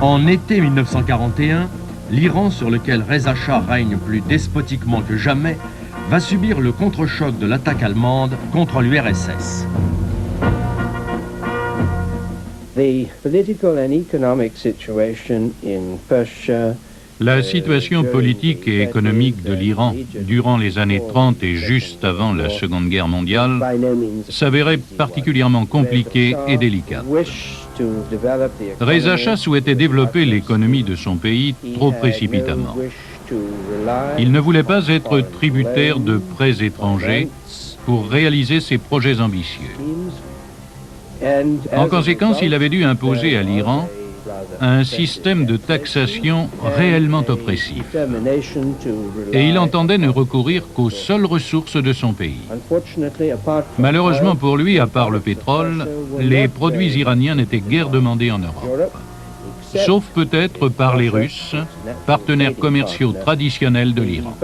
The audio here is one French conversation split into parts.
En été 1941, l'Iran, sur lequel Reza Shah règne plus despotiquement que jamais, va subir le contre-choc de l'attaque allemande contre l'URSS. La situation politique et économique de l'Iran durant les années 30 et juste avant la Seconde Guerre mondiale s'avérait particulièrement compliquée et délicate. Reza Shah souhaitait développer l'économie de son pays trop précipitamment. Il ne voulait pas être tributaire de prêts étrangers pour réaliser ses projets ambitieux. En conséquence, il avait dû imposer à l'Iran un système de taxation réellement oppressif. Et il entendait ne recourir qu'aux seules ressources de son pays. Malheureusement pour lui, à part le pétrole, les produits iraniens n'étaient guère demandés en Europe. Sauf peut-être par les Russes, partenaires commerciaux traditionnels de l'Iran.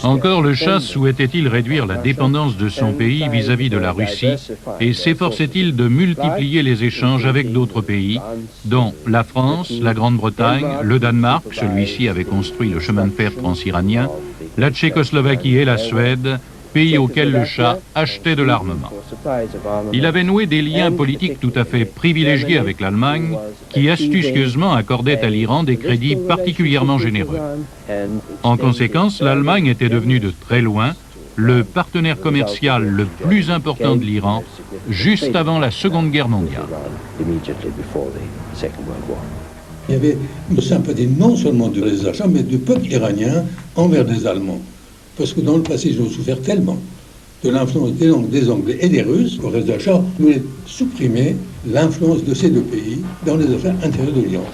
Encore le Shah souhaitait-il réduire la dépendance de son pays vis-à-vis de la Russie et s'efforçait-il de multiplier les échanges avec d'autres pays, dont la France, la Grande-Bretagne, le Danemark, celui-ci avait construit le chemin de fer transiranien, la Tchécoslovaquie et la Suède, pays auxquels le Shah achetait de l'armement. Il avait noué des liens politiques tout à fait privilégiés avec l'Allemagne, qui astucieusement accordait à l'Iran des crédits particulièrement généreux. En conséquence, l'Allemagne était devenue de très loin le partenaire commercial le plus important de l'Iran, juste avant la Seconde Guerre mondiale. Il y avait une sympathie non seulement de Reza Shah, mais du peuple iranien envers les Allemands. Parce que dans le passé, ils ont souffert tellement de l'influence des Anglais et des Russes que Reza Shah voulait supprimer l'influence de ces deux pays dans les affaires intérieures de l'Iran.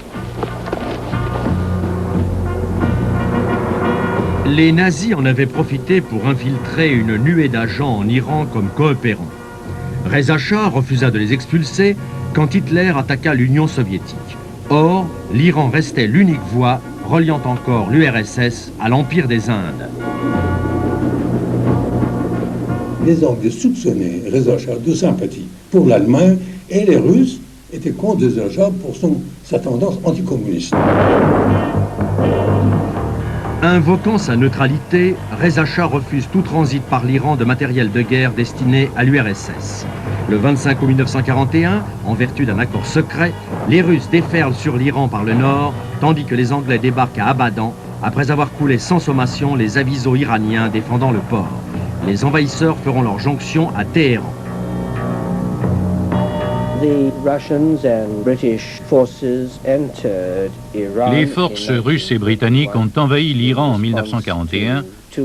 Les nazis en avaient profité pour infiltrer une nuée d'agents en Iran comme coopérants. Reza Shah refusa de les expulser quand Hitler attaqua l'Union soviétique. Or, l'Iran restait l'unique voie reliant encore l'URSS à l'Empire des Indes. Les Anglais soupçonnaient Reza Shah de sympathie pour l'Allemagne et les Russes étaient contre Reza Shah pour sa tendance anticommuniste. Invoquant sa neutralité, Reza Shah refuse tout transit par l'Iran de matériel de guerre destiné à l'URSS. Le 25 août 1941, en vertu d'un accord secret, les Russes déferlent sur l'Iran par le nord, tandis que les Anglais débarquent à Abadan, après avoir coulé sans sommation les avisos iraniens défendant le port. Les envahisseurs feront leur jonction à Téhéran. Les forces russes et britanniques ont envahi l'Iran en 1941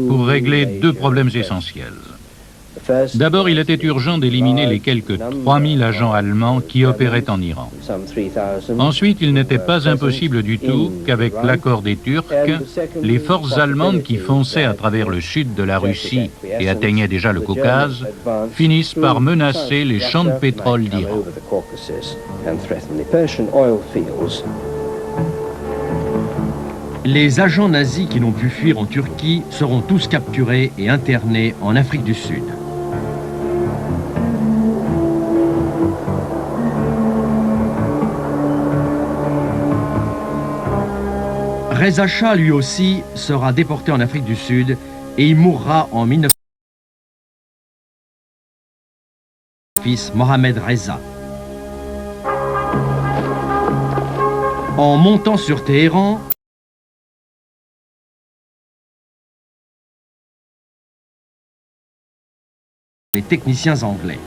pour régler deux problèmes essentiels. D'abord, il était urgent d'éliminer les quelques 3000 agents allemands qui opéraient en Iran. Ensuite, il n'était pas impossible du tout qu'avec l'accord des Turcs, les forces allemandes qui fonçaient à travers le sud de la Russie et atteignaient déjà le Caucase, finissent par menacer les champs de pétrole d'Iran. Les agents nazis qui n'ont pu fuir en Turquie seront tous capturés et internés en Afrique du Sud. Reza Shah, lui aussi, sera déporté en Afrique du Sud et il mourra en 1900. Fils Mohamed Reza. En montant sur Téhéran, les techniciens anglais.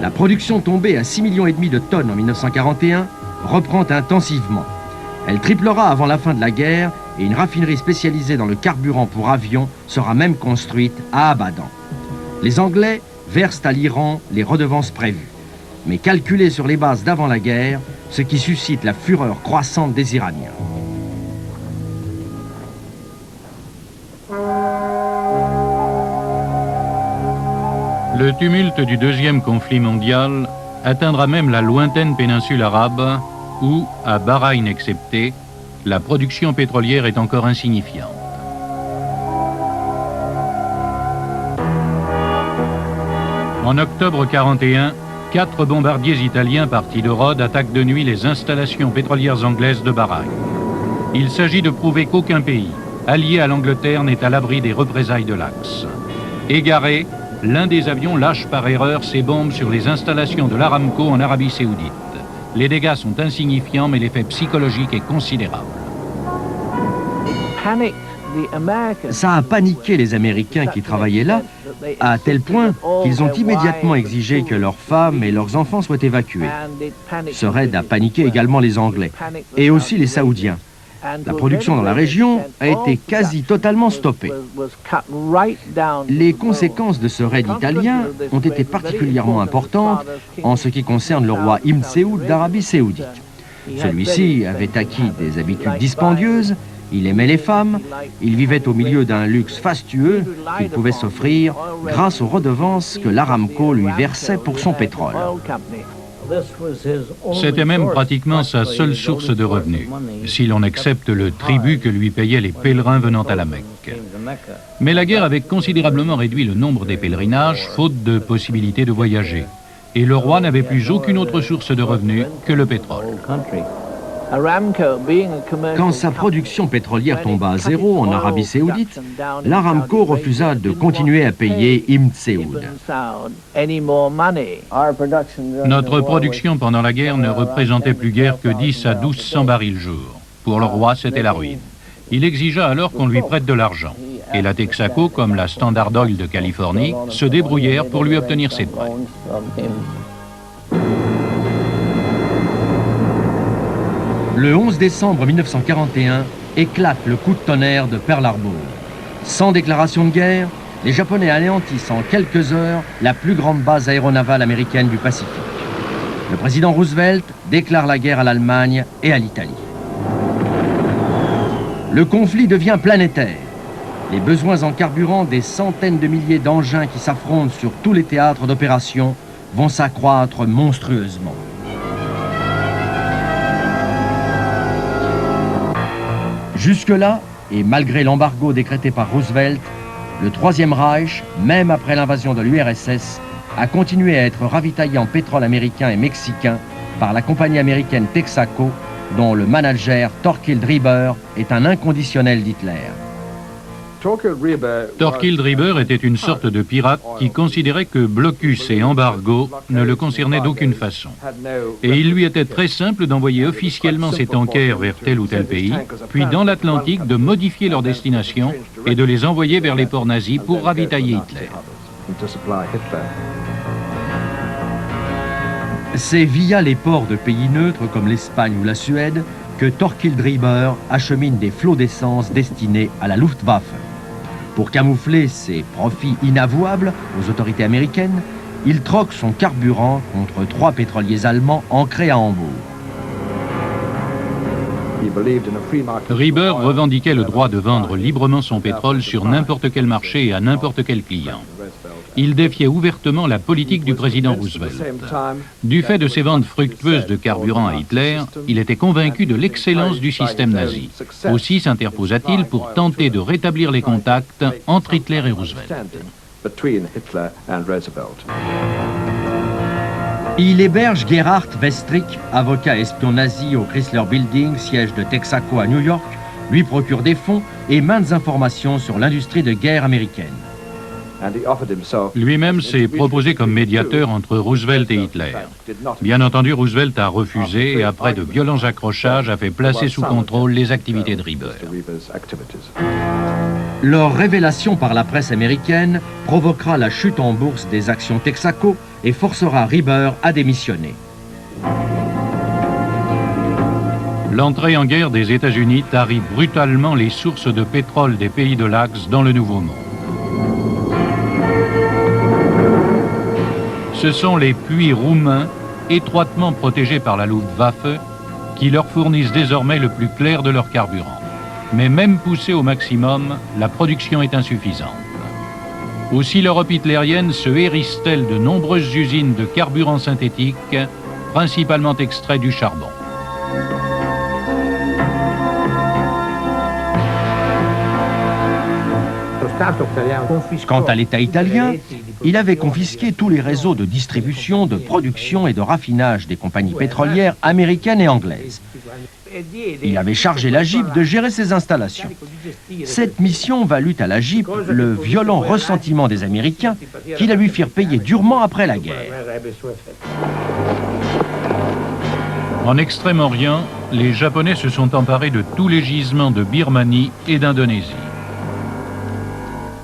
La production tombée à 6,5 millions de tonnes en 1941 reprend intensivement. Elle triplera avant la fin de la guerre et une raffinerie spécialisée dans le carburant pour avions sera même construite à Abadan. Les Anglais versent à l'Iran les redevances prévues, mais calculées sur les bases d'avant la guerre, ce qui suscite la fureur croissante des Iraniens. Le tumulte du deuxième conflit mondial atteindra même la lointaine péninsule arabe où, à Bahreïn excepté, la production pétrolière est encore insignifiante. En octobre 1941, 4 bombardiers italiens partis de Rhodes attaquent de nuit les installations pétrolières anglaises de Bahreïn. Il s'agit de prouver qu'aucun pays, allié à l'Angleterre, n'est à l'abri des représailles de l'Axe. Égaré, l'un des avions lâche par erreur ses bombes sur les installations de l'Aramco en Arabie Saoudite. Les dégâts sont insignifiants, mais l'effet psychologique est considérable. Ça a paniqué les Américains qui travaillaient là, à tel point qu'ils ont immédiatement exigé que leurs femmes et leurs enfants soient évacués. Ce raid a paniqué également les Anglais, et aussi les Saoudiens. La production dans la région a été quasi totalement stoppée. Les conséquences de ce raid italien ont été particulièrement importantes en ce qui concerne le roi Ibn Saoud d'Arabie Saoudite. Celui-ci avait acquis des habitudes dispendieuses, il aimait les femmes, il vivait au milieu d'un luxe fastueux qu'il pouvait s'offrir grâce aux redevances que l'Aramco lui versait pour son pétrole. C'était même pratiquement sa seule source de revenus, si l'on accepte le tribut que lui payaient les pèlerins venant à la Mecque. Mais la guerre avait considérablement réduit le nombre des pèlerinages, faute de possibilité de voyager. Et le roi n'avait plus aucune autre source de revenus que le pétrole. Quand sa production pétrolière tomba à zéro en Arabie Saoudite, l'Aramco refusa de continuer à payer Ibn Saoud. Notre production pendant la guerre ne représentait plus guère que 10 à 1200 barils jour. Pour le roi, c'était la ruine. Il exigea alors qu'on lui prête de l'argent. Et la Texaco, comme la Standard Oil de Californie, se débrouillèrent pour lui obtenir ses prêts. Le 11 décembre 1941 éclate le coup de tonnerre de Pearl Harbor. Sans déclaration de guerre, les Japonais anéantissent en quelques heures la plus grande base aéronavale américaine du Pacifique. Le président Roosevelt déclare la guerre à l'Allemagne et à l'Italie. Le conflit devient planétaire. Les besoins en carburant des centaines de milliers d'engins qui s'affrontent sur tous les théâtres d'opération vont s'accroître monstrueusement. Jusque-là, et malgré l'embargo décrété par Roosevelt, le Troisième Reich, même après l'invasion de l'URSS, a continué à être ravitaillé en pétrole américain et mexicain par la compagnie américaine Texaco, dont le manager Thorkild Rieber est un inconditionnel d'Hitler. Thorkild Rieber était une sorte de pirate qui considérait que blocus et embargo ne le concernaient d'aucune façon. Et il lui était très simple d'envoyer officiellement ses tankers vers tel ou tel pays, puis dans l'Atlantique de modifier leur destination et de les envoyer vers les ports nazis pour ravitailler Hitler. C'est via les ports de pays neutres comme l'Espagne ou la Suède que Thorkild Rieber achemine des flots d'essence destinés à la Luftwaffe. Pour camoufler ses profits inavouables aux autorités américaines, il troque son carburant contre 3 pétroliers allemands ancrés à Hambourg. Rieber revendiquait le droit de vendre librement son pétrole sur n'importe quel marché et à n'importe quel client. Il défiait ouvertement la politique du président Roosevelt. Du fait de ses ventes fructueuses de carburant à Hitler, il était convaincu de l'excellence du système nazi. Aussi s'interposa-t-il pour tenter de rétablir les contacts entre Hitler et Roosevelt. Il héberge Gerhard Westrick, avocat espion nazi au Chrysler Building, siège de Texaco à New York, lui procure des fonds et maintes informations sur l'industrie de guerre américaine. Lui-même s'est proposé comme médiateur entre Roosevelt et Hitler. Bien entendu, Roosevelt a refusé et après de violents accrochages a fait placer sous contrôle les activités de Rieber. Leur révélation par la presse américaine provoquera la chute en bourse des actions Texaco et forcera Rieber à démissionner. L'entrée en guerre des États-Unis tarit brutalement les sources de pétrole des pays de l'Axe dans le Nouveau Monde. Ce sont les puits roumains, étroitement protégés par la Luftwaffe, qui leur fournissent désormais le plus clair de leur carburant. Mais même poussée au maximum, la production est insuffisante. Aussi l'Europe hitlérienne se hérisse-t-elle de nombreuses usines de carburant synthétique, principalement extraits du charbon. Quant à l'État italien, Il avait confisqué tous les réseaux de distribution, de production et de raffinage des compagnies pétrolières américaines et anglaises. Il avait chargé la JIP de gérer ces installations. Cette mission valut à la JIP le violent ressentiment des Américains qui la lui firent payer durement après la guerre. En Extrême-Orient, les Japonais se sont emparés de tous les gisements de Birmanie et d'Indonésie.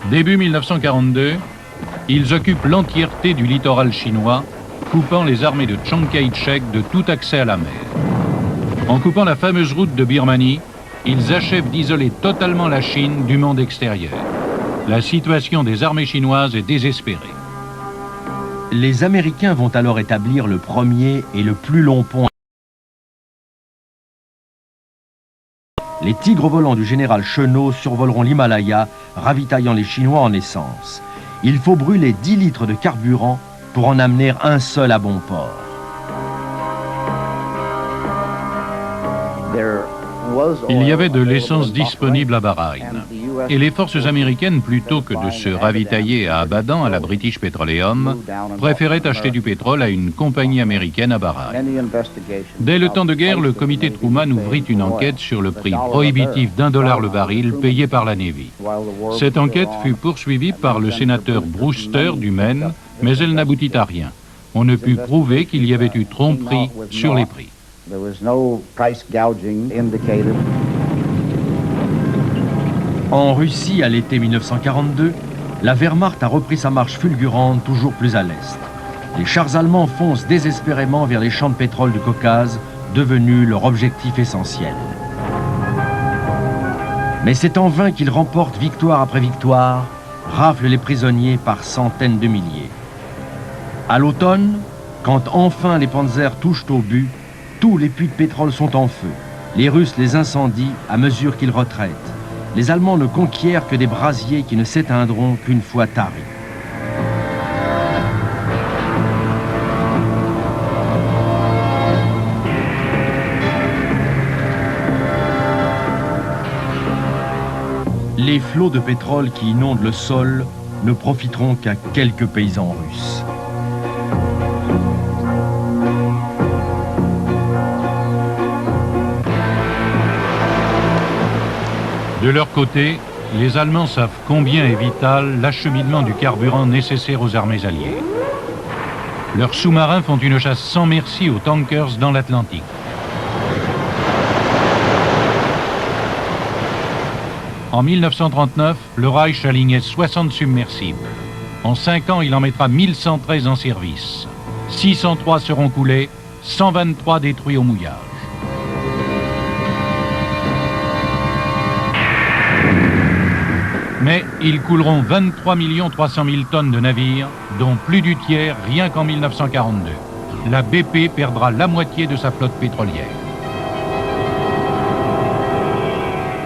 Début 1942, ils occupent l'entièreté du littoral chinois, coupant les armées de Chiang Kai-shek de tout accès à la mer. En coupant la fameuse route de Birmanie, ils achèvent d'isoler totalement la Chine du monde extérieur. La situation des armées chinoises est désespérée. Les Américains vont alors établir le premier et le plus long pont. Les tigres volants du général Chennault survoleront l'Himalaya, ravitaillant les Chinois en essence. Il faut brûler 10 litres de carburant pour en amener un seul à bon port. Il y avait de l'essence disponible à Bahreïn. Et les forces américaines, plutôt que de se ravitailler à Abadan, à la British Petroleum, préféraient acheter du pétrole à une compagnie américaine à Bahreïn. Dès le temps de guerre, le comité Truman ouvrit une enquête sur le prix prohibitif $1 le baril payé par la Navy. Cette enquête fut poursuivie par le sénateur Brewster du Maine, mais elle n'aboutit à rien. On ne put prouver qu'il y avait eu tromperie sur les prix. En Russie, à l'été 1942, la Wehrmacht a repris sa marche fulgurante toujours plus à l'est. Les chars allemands foncent désespérément vers les champs de pétrole du Caucase, devenus leur objectif essentiel. Mais c'est en vain qu'ils remportent victoire après victoire, raflent les prisonniers par centaines de milliers. À l'automne, quand enfin les panzers touchent au but, tous les puits de pétrole sont en feu. Les Russes les incendient à mesure qu'ils retraitent. Les Allemands ne conquièrent que des brasiers qui ne s'éteindront qu'une fois taris. Les flots de pétrole qui inondent le sol ne profiteront qu'à quelques paysans russes. De leur côté, les Allemands savent combien est vital l'acheminement du carburant nécessaire aux armées alliées. Leurs sous-marins font une chasse sans merci aux tankers dans l'Atlantique. En 1939, le Reich alignait 60 submersibles. En 5 ans, il en mettra 1113 en service. 603 seront coulés, 123 détruits au mouillage. Mais ils couleront 23 300 000 tonnes de navires, dont plus du tiers rien qu'en 1942. La BP perdra la moitié de sa flotte pétrolière.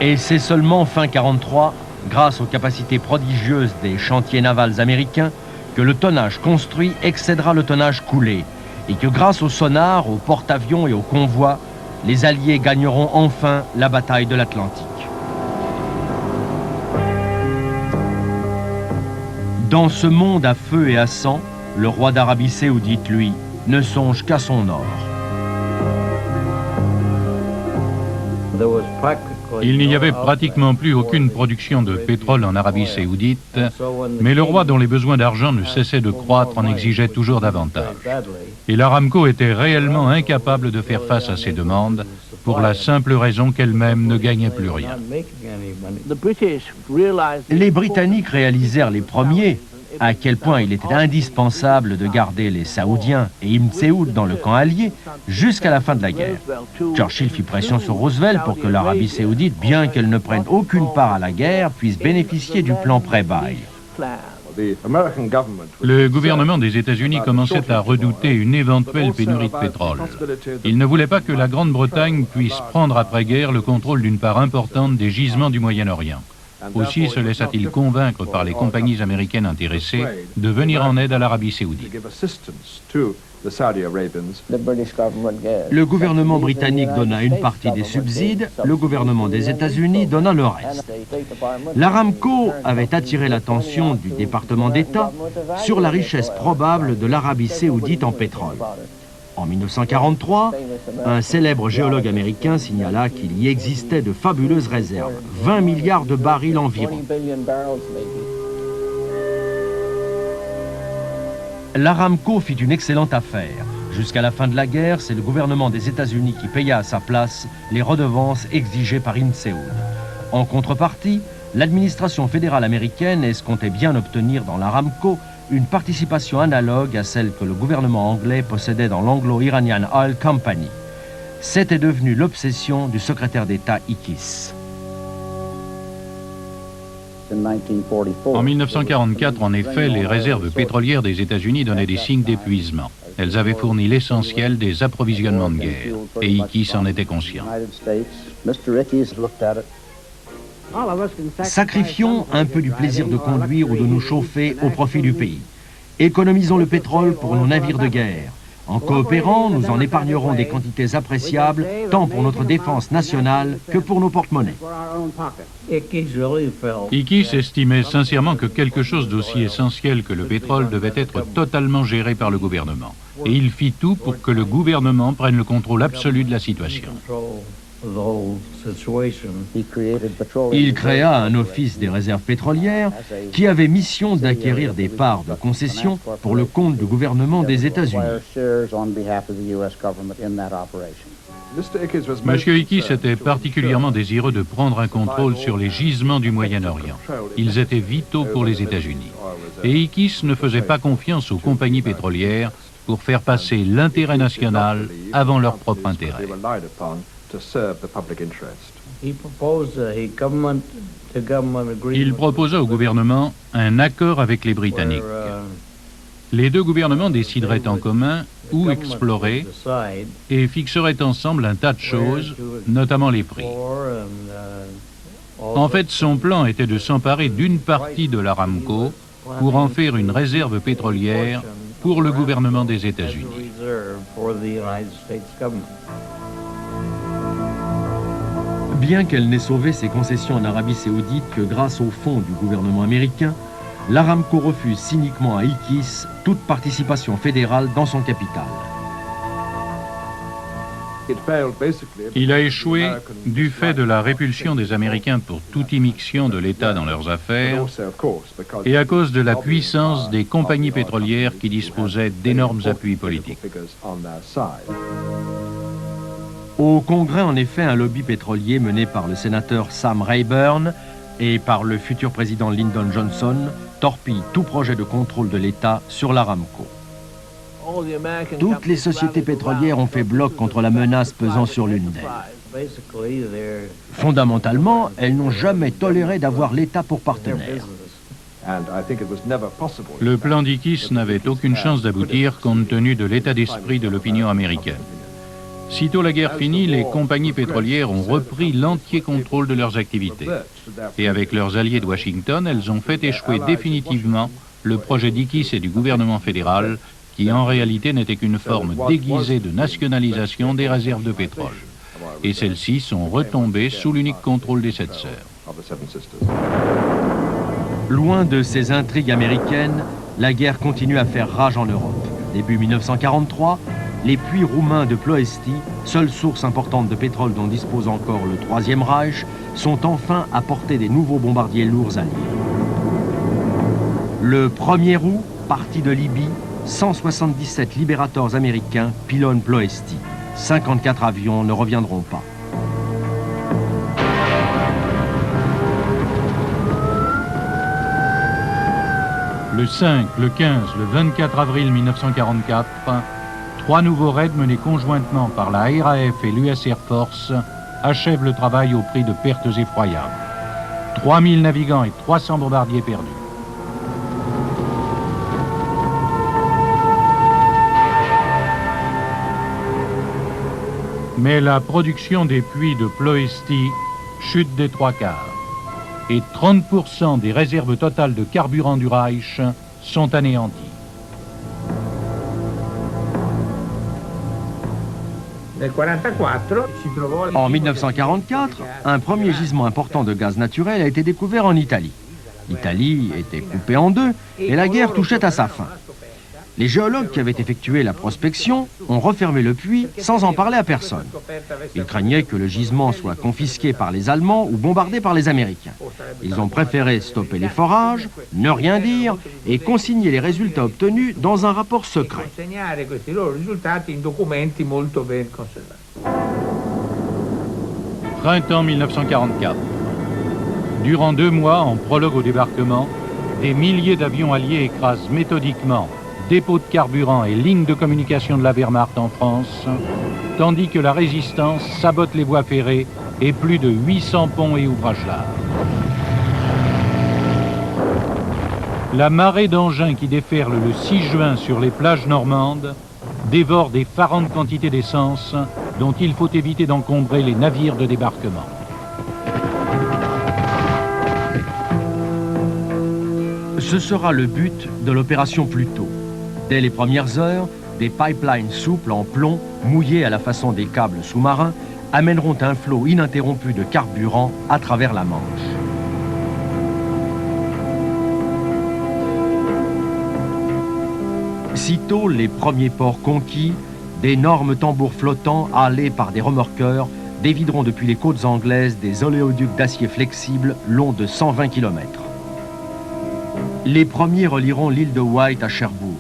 Et c'est seulement fin 1943, grâce aux capacités prodigieuses des chantiers navals américains, que le tonnage construit excédera le tonnage coulé, et que grâce aux sonars, aux porte-avions et aux convois, les Alliés gagneront enfin la bataille de l'Atlantique. Dans ce monde à feu et à sang, le roi d'Arabie saoudite, lui, ne songe qu'à son or. Il n'y avait pratiquement plus aucune production de pétrole en Arabie saoudite, mais le roi, dont les besoins d'argent ne cessaient de croître, en exigeait toujours davantage. Et l'Aramco était réellement incapable de faire face à ces demandes, pour la simple raison qu'elle-même ne gagnait plus rien. Les Britanniques réalisèrent les premiers à quel point il était indispensable de garder les Saoudiens et Ibn Saoud dans le camp allié jusqu'à la fin de la guerre. Churchill fit pression sur Roosevelt pour que l'Arabie saoudite, bien qu'elle ne prenne aucune part à la guerre, puisse bénéficier du plan pré-bail. Le gouvernement des États-Unis commençait à redouter une éventuelle pénurie de pétrole. Il ne voulait pas que la Grande-Bretagne puisse prendre après-guerre le contrôle d'une part importante des gisements du Moyen-Orient. Aussi se laissa-t-il convaincre par les compagnies américaines intéressées de venir en aide à l'Arabie saoudite. Le gouvernement britannique donna une partie des subsides, le gouvernement des États-Unis donna le reste. L'Aramco avait attiré l'attention du département d'État sur la richesse probable de l'Arabie saoudite en pétrole. En 1943, un célèbre géologue américain signala qu'il y existait de fabuleuses réserves, 20 milliards de barils environ. L'Aramco fit une excellente affaire. Jusqu'à la fin de la guerre, c'est le gouvernement des États-Unis qui paya à sa place les redevances exigées par INSEAD. En contrepartie, l'administration fédérale américaine escomptait bien obtenir dans l'Aramco une participation analogue à celle que le gouvernement anglais possédait dans l'Anglo-Iranian Oil Company. C'était devenu l'obsession du secrétaire d'État Ickes. En 1944, en effet, les réserves pétrolières des États-Unis donnaient des signes d'épuisement. Elles avaient fourni l'essentiel des approvisionnements de guerre, et Ickes en était conscient. Sacrifions un peu du plaisir de conduire ou de nous chauffer au profit du pays. Économisons le pétrole pour nos navires de guerre. En coopérant, nous en épargnerons des quantités appréciables, tant pour notre défense nationale que pour nos porte-monnaies. Ickes estimait sincèrement que quelque chose d'aussi essentiel que le pétrole devait être totalement géré par le gouvernement. Et il fit tout pour que le gouvernement prenne le contrôle absolu de la situation. Il créa un office des réserves pétrolières qui avait mission d'acquérir des parts de concession pour le compte du gouvernement des États-Unis. M. Ickes était particulièrement désireux de prendre un contrôle sur les gisements du Moyen-Orient. Ils étaient vitaux pour les États-Unis. Et Ickes ne faisait pas confiance aux compagnies pétrolières pour faire passer l'intérêt national avant leur propre intérêt. Il proposa au gouvernement un accord avec les Britanniques. Les deux gouvernements décideraient en commun où explorer et fixeraient ensemble un tas de choses, notamment les prix. En fait, son plan était de s'emparer d'une partie de l'Aramco pour en faire une réserve pétrolière pour le gouvernement des États-Unis. Bien qu'elle n'ait sauvé ses concessions en Arabie saoudite que grâce au fonds du gouvernement américain, l'Aramco refuse cyniquement à Ickes toute participation fédérale dans son capital. Il a échoué du fait de la répulsion des Américains pour toute immixtion de l'État dans leurs affaires et à cause de la puissance des compagnies pétrolières qui disposaient d'énormes appuis politiques. Au Congrès, en effet, un lobby pétrolier mené par le sénateur Sam Rayburn et par le futur président Lyndon Johnson torpille tout projet de contrôle de l'État sur l'Aramco. Toutes les sociétés pétrolières ont fait bloc contre la menace pesant sur l'une d'elles. Fondamentalement, elles n'ont jamais toléré d'avoir l'État pour partenaire. Le plan d'Ickes n'avait aucune chance d'aboutir compte tenu de l'état d'esprit de l'opinion américaine. Sitôt la guerre finie, les compagnies pétrolières ont repris l'entier contrôle de leurs activités. Et avec leurs alliés de Washington, elles ont fait échouer définitivement le projet d'Ickes et du gouvernement fédéral, qui en réalité n'était qu'une forme déguisée de nationalisation des réserves de pétrole. Et celles-ci sont retombées sous l'unique contrôle des Sept Sœurs. Loin de ces intrigues américaines, la guerre continue à faire rage en Europe. Début 1943, les puits roumains de Ploesti, seule source importante de pétrole dont dispose encore le Troisième Reich, sont enfin à portée des nouveaux bombardiers lourds alliés. Le 1er août, parti de Libye, 177 libérateurs américains pilonnent Ploesti. 54 avions ne reviendront pas. Le 5, le 15, le 24 avril 1944, 3 nouveaux raids menés conjointement par la RAF et l'US Air Force achèvent le travail au prix de pertes effroyables. 3000 navigants et 300 bombardiers perdus. Mais la production des puits de Ploesti chute des 3/4 et 30% des réserves totales de carburant du Reich sont anéanties. En 1944, un premier gisement important de gaz naturel a été découvert en Italie. L'Italie était coupée en deux et la guerre touchait à sa fin. Les géologues qui avaient effectué la prospection ont refermé le puits sans en parler à personne. Ils craignaient que le gisement soit confisqué par les Allemands ou bombardé par les Américains. Ils ont préféré stopper les forages, ne rien dire et consigner les résultats obtenus dans un rapport secret. Printemps 1944. Durant 2 mois, en prologue au débarquement, des milliers d'avions alliés écrasent méthodiquement dépôts de carburant et lignes de communication de la Wehrmacht en France, tandis que la résistance sabote les voies ferrées et plus de 800 ponts et ouvrages larges. La marée d'engins qui déferle le 6 juin sur les plages normandes dévore des farantes quantités d'essence dont il faut éviter d'encombrer les navires de débarquement. Ce sera le but de l'opération Pluto. Dès les premières heures, des pipelines souples en plomb, mouillés à la façon des câbles sous-marins, amèneront un flot ininterrompu de carburant à travers la Manche. Sitôt les premiers ports conquis, d'énormes tambours flottants halés par des remorqueurs dévideront depuis les côtes anglaises des oléoducs d'acier flexible longs de 120 km. Les premiers relieront l'île de Wight à Cherbourg.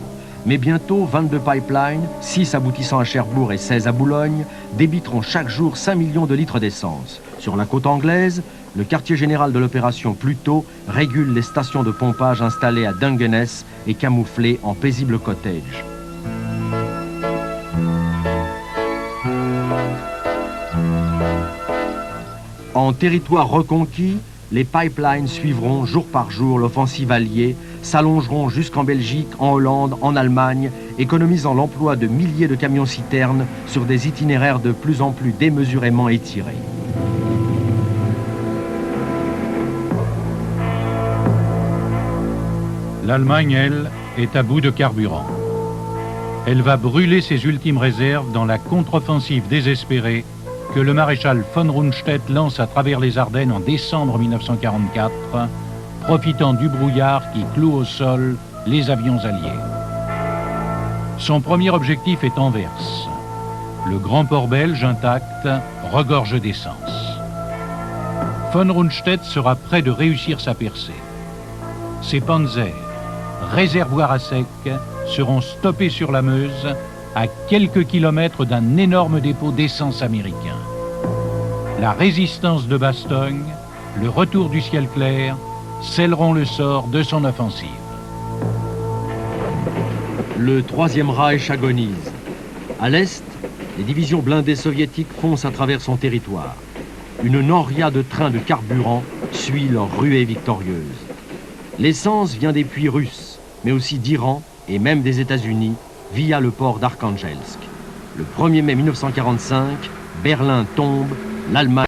Mais bientôt, 22 pipelines, 6 aboutissant à Cherbourg et 16 à Boulogne, débiteront chaque jour 5 millions de litres d'essence. Sur la côte anglaise, le quartier général de l'opération Pluto régule les stations de pompage installées à Dungeness et camouflées en paisibles cottages. En territoire reconquis, les pipelines suivront jour par jour l'offensive alliée, s'allongeront jusqu'en Belgique, en Hollande, en Allemagne, économisant l'emploi de milliers de camions-citernes sur des itinéraires de plus en plus démesurément étirés. L'Allemagne, elle, est à bout de carburant. Elle va brûler ses ultimes réserves dans la contre-offensive désespérée que le maréchal von Rundstedt lance à travers les Ardennes en décembre 1944, profitant du brouillard qui cloue au sol les avions alliés. Son premier objectif est Anvers. Le grand port belge intact regorge d'essence. Von Rundstedt sera prêt de réussir sa percée. Ses panzers, réservoirs à sec, seront stoppés sur la Meuse à quelques kilomètres d'un énorme dépôt d'essence américain. La résistance de Bastogne, le retour du ciel clair, scelleront le sort de son offensive. Le Troisième Reich agonise. À l'est, les divisions blindées soviétiques foncent à travers son territoire. Une noria de trains de carburant suit leur ruée victorieuse. L'essence vient des puits russes, mais aussi d'Iran et même des États-Unis, via le port d'Arkhangelsk. Le 1er mai 1945, Berlin tombe, l'Allemagne...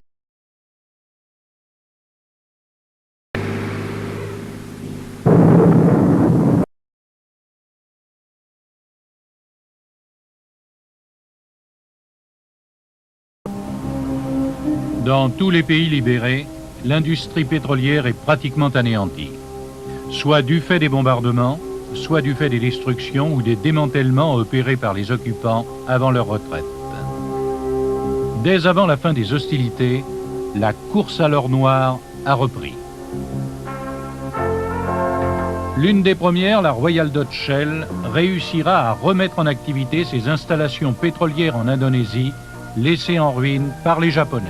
Dans tous les pays libérés, l'industrie pétrolière est pratiquement anéantie, soit du fait des bombardements, soit du fait des destructions ou des démantèlements opérés par les occupants avant leur retraite. Dès avant la fin des hostilités, la course à l'or noir a repris. L'une des premières, la Royal Dutch Shell, réussira à remettre en activité ses installations pétrolières en Indonésie, laissées en ruine par les Japonais.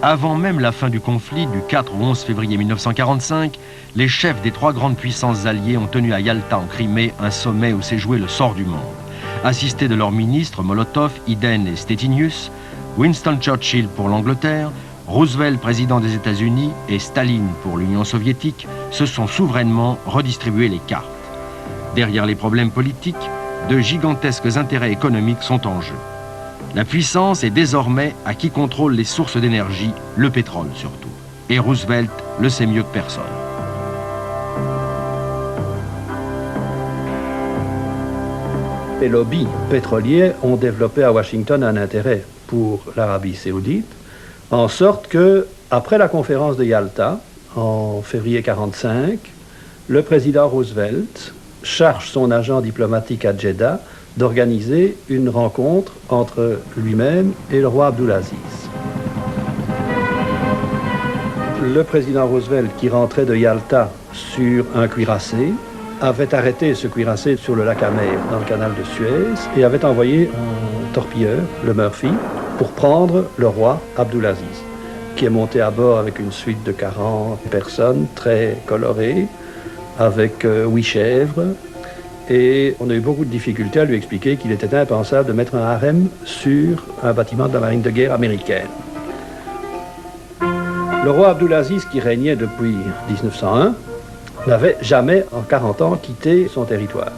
Avant même la fin du conflit du 4 au 11 février 1945, les chefs des 3 grandes puissances alliées ont tenu à Yalta en Crimée un sommet où s'est joué le sort du monde. Assistés de leurs ministres Molotov, Eden et Stettinius, Winston Churchill pour l'Angleterre, Roosevelt président des États-Unis et Staline pour l'Union soviétique se sont souverainement redistribués les cartes. Derrière les problèmes politiques, de gigantesques intérêts économiques sont en jeu. La puissance est désormais à qui contrôle les sources d'énergie, le pétrole surtout. Et Roosevelt le sait mieux que personne. Les lobbies pétroliers ont développé à Washington un intérêt pour l'Arabie saoudite, en sorte que, après la conférence de Yalta, en février 1945, le président Roosevelt charge son agent diplomatique à Jeddah d'organiser une rencontre entre lui-même et le roi Abdulaziz. Le président Roosevelt, qui rentrait de Yalta sur un cuirassé, avait arrêté ce cuirassé sur le lac Amer, dans le canal de Suez, et avait envoyé un torpilleur, le Murphy, pour prendre le roi Abdulaziz, qui est monté à bord avec une suite de 40 personnes, très colorées, avec 8 chèvres, et on a eu beaucoup de difficultés à lui expliquer qu'il était impensable de mettre un harem sur un bâtiment de la marine de guerre américaine. Le roi Abdulaziz, qui régnait depuis 1901, n'avait jamais, en 40 ans, quitté son territoire.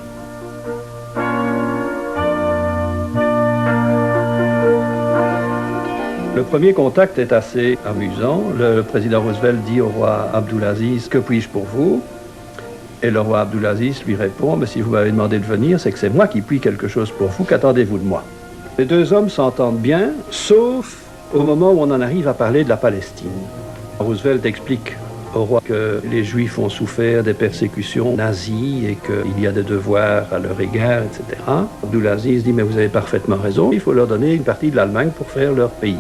Le premier contact est assez amusant. Le président Roosevelt dit au roi Abdulaziz « Que puis-je pour vous ?» Et le roi Abdulaziz lui répond « Mais si vous m'avez demandé de venir, c'est que c'est moi qui puis quelque chose pour vous. Qu'attendez-vous de moi ?» Les deux hommes s'entendent bien, sauf au moment où on en arrive à parler de la Palestine. Roosevelt explique au roi que les Juifs ont souffert des persécutions nazies et qu'il y a des devoirs à leur égard, etc. Abdulaziz dit « Mais vous avez parfaitement raison, il faut leur donner une partie de l'Allemagne pour faire leur pays.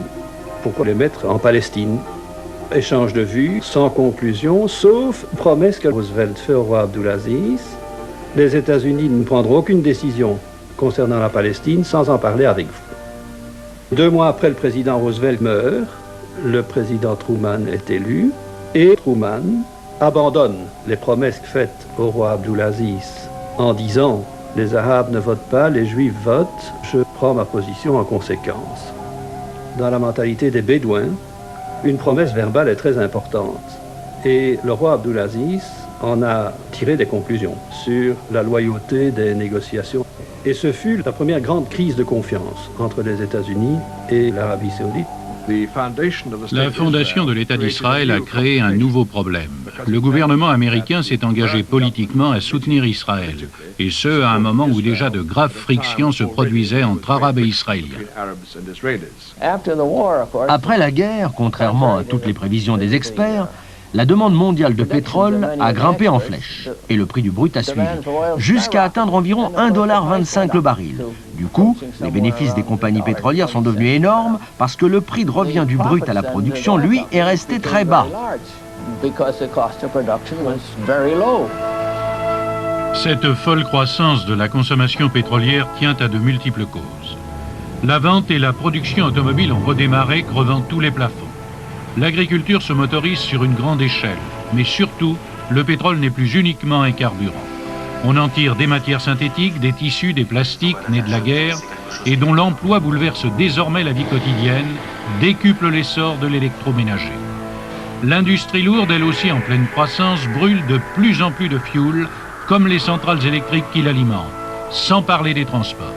Pourquoi les mettre en Palestine ?» Échange de vues, sans conclusion, sauf promesse que Roosevelt fait au roi Abdulaziz. Les États-Unis ne prendront aucune décision concernant la Palestine sans en parler avec vous. 2 mois après, le président Roosevelt meurt, le président Truman est élu, et Truman abandonne les promesses faites au roi Abdulaziz en disant « Les Arabes ne votent pas, les Juifs votent, je prends ma position en conséquence ». Dans la mentalité des Bédouins, une promesse verbale est très importante. Et le roi Abdulaziz en a tiré des conclusions sur la loyauté des négociations. Et ce fut la première grande crise de confiance entre les États-Unis et l'Arabie saoudite. La fondation de l'État d'Israël a créé un nouveau problème. Le gouvernement américain s'est engagé politiquement à soutenir Israël, et ce, à un moment où déjà de graves frictions se produisaient entre Arabes et Israéliens. Après la guerre, contrairement à toutes les prévisions des experts, la demande mondiale de pétrole a grimpé en flèche et le prix du brut a suivi, jusqu'à atteindre environ 1,25 $ le baril. Du coup, les bénéfices des compagnies pétrolières sont devenus énormes parce que le prix de revient du brut à la production, lui, est resté très bas. Cette folle croissance de la consommation pétrolière tient à de multiples causes. La vente et la production automobile ont redémarré, crevant tous les plafonds. L'agriculture se motorise sur une grande échelle, mais surtout, le pétrole n'est plus uniquement un carburant. On en tire des matières synthétiques, des tissus, des plastiques nés de la guerre, et dont l'emploi bouleverse désormais la vie quotidienne, décuple l'essor de l'électroménager. L'industrie lourde, elle aussi en pleine croissance, brûle de plus en plus de fioul, comme les centrales électriques qui l'alimentent, sans parler des transports.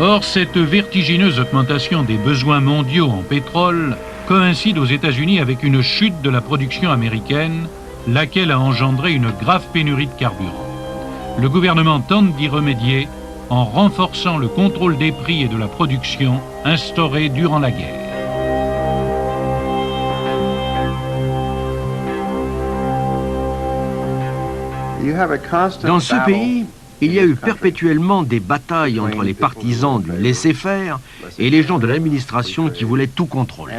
Or, cette vertigineuse augmentation des besoins mondiaux en pétrole coïncide aux États-Unis avec une chute de la production américaine, laquelle a engendré une grave pénurie de carburant. Le gouvernement tente d'y remédier en renforçant le contrôle des prix et de la production instauré durant la guerre. Dans ce pays, il y a eu perpétuellement des batailles entre les partisans du laisser-faire et les gens de l'administration qui voulaient tout contrôler.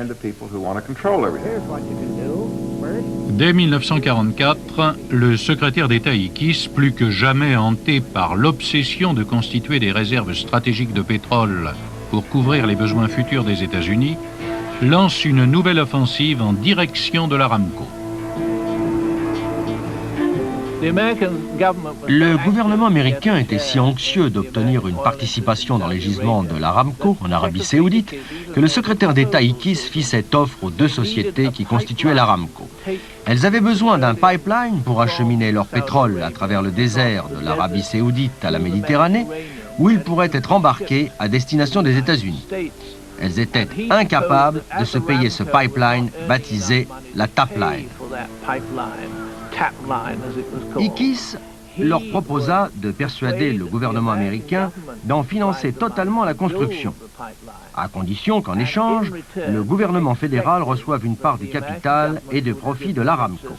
Dès 1944, le secrétaire d'État Ickes, plus que jamais hanté par l'obsession de constituer des réserves stratégiques de pétrole pour couvrir les besoins futurs des États-Unis, lance une nouvelle offensive en direction de l'Aramco. Le gouvernement américain était si anxieux d'obtenir une participation dans les gisements de l'Aramco en Arabie saoudite que le secrétaire d'État Ickes fit cette offre aux 2 sociétés qui constituaient l'Aramco. Elles avaient besoin d'un pipeline pour acheminer leur pétrole à travers le désert de l'Arabie saoudite à la Méditerranée, où il pourrait être embarqué à destination des États-Unis. Elles étaient incapables de se payer ce pipeline baptisé la TAP Line. Ickes leur proposa de persuader le gouvernement américain d'en financer totalement la construction, à condition qu'en échange, le gouvernement fédéral reçoive une part du capital et des profits de l'Aramco.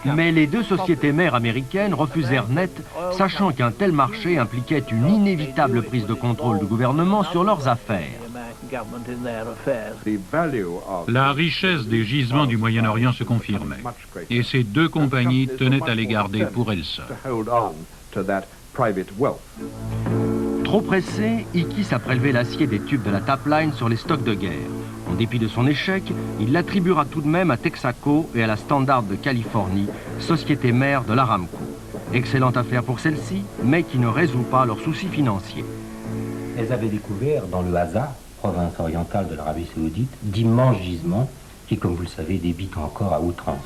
Mais les deux sociétés mères américaines refusèrent net, sachant qu'un tel marché impliquait une inévitable prise de contrôle du gouvernement sur leurs affaires. La richesse des gisements du Moyen-Orient se confirmait, et ces deux compagnies tenaient à les garder pour elles seules. Trop pressé, Ickes a prélevé l'acier des tubes de la Tapline sur les stocks de guerre. En dépit de son échec, il l'attribuera tout de même à Texaco et à la Standard de Californie, société mère de l'Aramco. Excellente affaire pour celle-ci, mais qui ne résout pas leurs soucis financiers. Elles avaient découvert dans le Haza, province orientale de l'Arabie Saoudite, d'immenses gisements qui, comme vous le savez, débitent encore à outrance.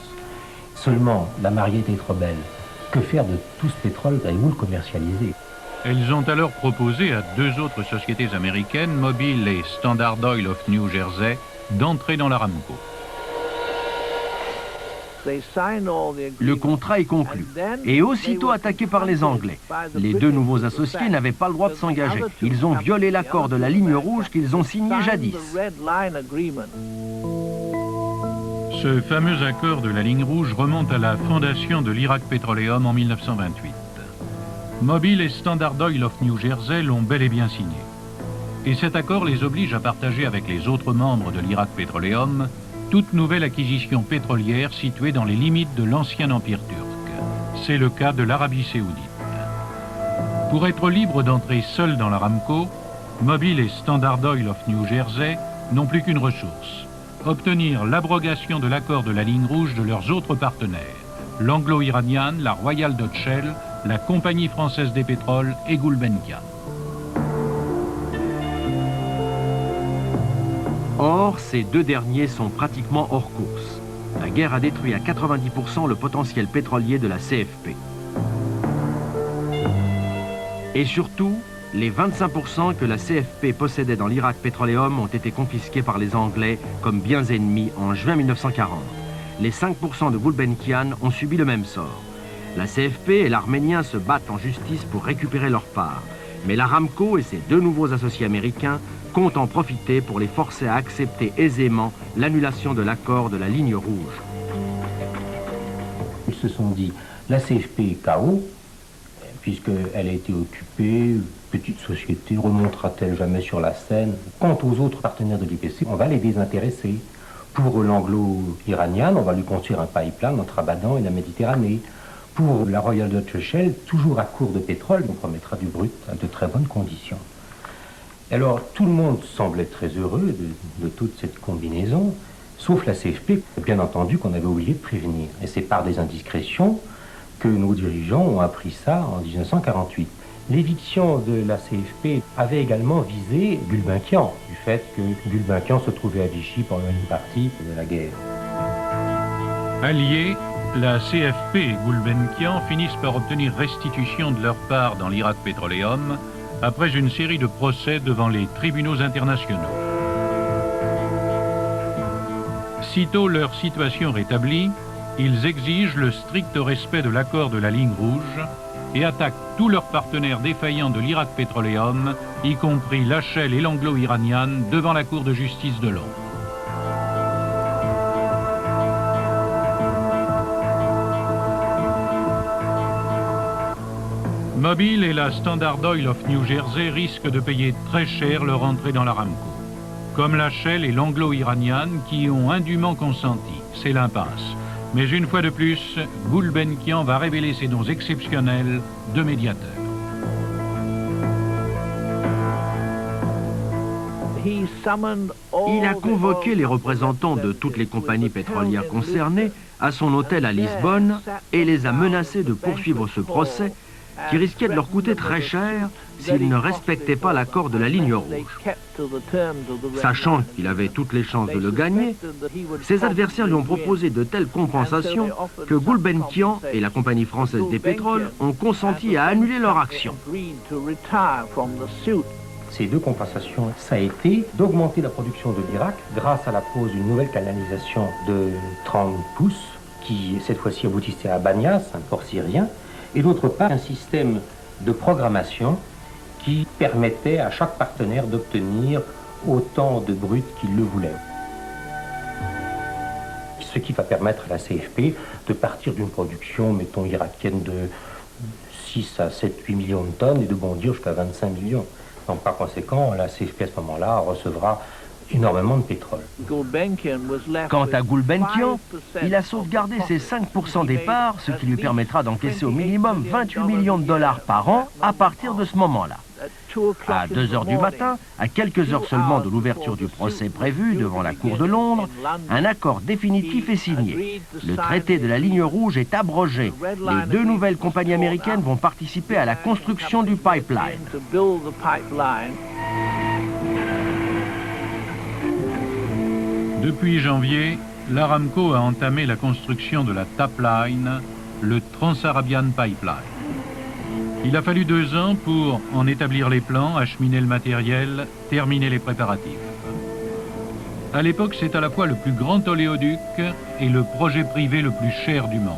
Seulement, la mariée était trop belle. Que faire de tout ce pétrole? Allez-vous le commercialiser? Elles ont alors proposé à deux autres sociétés américaines, Mobil et Standard Oil of New Jersey, d'entrer dans l'Aramco. Le contrat est conclu et aussitôt attaqué par les Anglais. Les deux nouveaux associés n'avaient pas le droit de s'engager. Ils ont violé l'accord de la ligne rouge qu'ils ont signé jadis. Ce fameux accord de la ligne rouge remonte à la fondation de l'Iraq Petroleum en 1928. Mobil et Standard Oil of New Jersey l'ont bel et bien signé. Et cet accord les oblige à partager avec les autres membres de l'Iraq Petroleum toute nouvelle acquisition pétrolière située dans les limites de l'ancien empire turc. C'est le cas de l'Arabie Saoudite. Pour être libre d'entrer seul dans l'Aramco, Mobil et Standard Oil of New Jersey n'ont plus qu'une ressource: obtenir l'abrogation de l'accord de la ligne rouge de leurs autres partenaires, l'Anglo-Iranian, la Royal Dutch Shell, la Compagnie française des pétroles et Gulbenkian. Or, ces deux derniers sont pratiquement hors course. La guerre a détruit à 90% le potentiel pétrolier de la CFP. Et surtout, les 25% que la CFP possédait dans l'Iraq Petroleum ont été confisqués par les Anglais comme biens ennemis en juin 1940. Les 5% de Gulbenkian ont subi le même sort. La CFP et l'Arménien se battent en justice pour récupérer leur part. Mais l'Aramco et ses deux nouveaux associés américains comptent en profiter pour les forcer à accepter aisément l'annulation de l'accord de la ligne rouge. Ils se sont dit, la CFP est KO, puisqu'elle a été occupée, petite société, remontera-t-elle jamais sur la scène? Quant aux autres partenaires de l'IPC, on va les désintéresser. Pour l'anglo-iranien, on va lui construire un pipeline entre Abadan et la Méditerranée. Pour la Royal Dutch Shell, toujours à court de pétrole, on promettra du brut à de très bonnes conditions. Alors, tout le monde semblait très heureux de toute cette combinaison, sauf la CFP, bien entendu, qu'on avait oublié de prévenir. Et c'est par des indiscrétions que nos dirigeants ont appris ça en 1948. L'éviction de la CFP avait également visé Gulbenkian, du fait que Gulbenkian se trouvait à Vichy pendant une partie de la guerre. Alliés, la CFP et Gulbenkian finissent par obtenir restitution de leur part dans l'Iraq Petroleum après une série de procès devant les tribunaux internationaux. Sitôt leur situation rétablie, ils exigent le strict respect de l'accord de la ligne rouge et attaquent tous leurs partenaires défaillants de l'Iraq Petroleum, y compris la Shell et l'Anglo-Iranian, devant la Cour de justice de Londres. Mobil et la Standard Oil of New Jersey risquent de payer très cher leur entrée dans l'Aramco, comme la Shell et l'Anglo-Iranian qui ont indûment consenti. C'est l'impasse. Mais une fois de plus, Gulbenkian va révéler ses dons exceptionnels de médiateur. Il a convoqué les représentants de toutes les compagnies pétrolières concernées à son hôtel à Lisbonne et les a menacés de poursuivre ce procès qui risquait de leur coûter très cher s'ils ne respectaient pas l'accord de la ligne rouge. Sachant qu'il avait toutes les chances de le gagner, ses adversaires lui ont proposé de telles compensations que Gulbenkian et la Compagnie française des pétroles ont consenti à annuler leur action. Ces deux compensations, ça a été d'augmenter la production de l'Irak grâce à la pose d'une nouvelle canalisation de 30 pouces qui, cette fois-ci, aboutissait à Banias, un port syrien, et d'autre part un système de programmation qui permettait à chaque partenaire d'obtenir autant de brut qu'il le voulait. Ce qui va permettre à la CFP de partir d'une production, mettons, irakienne de 6 à 7, 8 millions de tonnes et de bondir jusqu'à 25 millions. Donc par conséquent, la CFP à ce moment-là recevra énormément de pétrole. Quant à Gulbenkian, il a sauvegardé ses 5% des parts, ce qui lui permettra d'encaisser au minimum 28 millions de dollars par an à partir de ce moment-là. À 2 heures du matin, à quelques heures seulement de l'ouverture du procès prévu devant la Cour de Londres, un accord définitif est signé. Le traité de la ligne rouge est abrogé. Les 2 nouvelles compagnies américaines vont participer à la construction du pipeline. Depuis janvier, l'Aramco a entamé la construction de la TAP Line, le Trans-Arabian Pipeline. Il a fallu 2 ans pour en établir les plans, acheminer le matériel, terminer les préparatifs. À l'époque, c'est à la fois le plus grand oléoduc et le projet privé le plus cher du monde.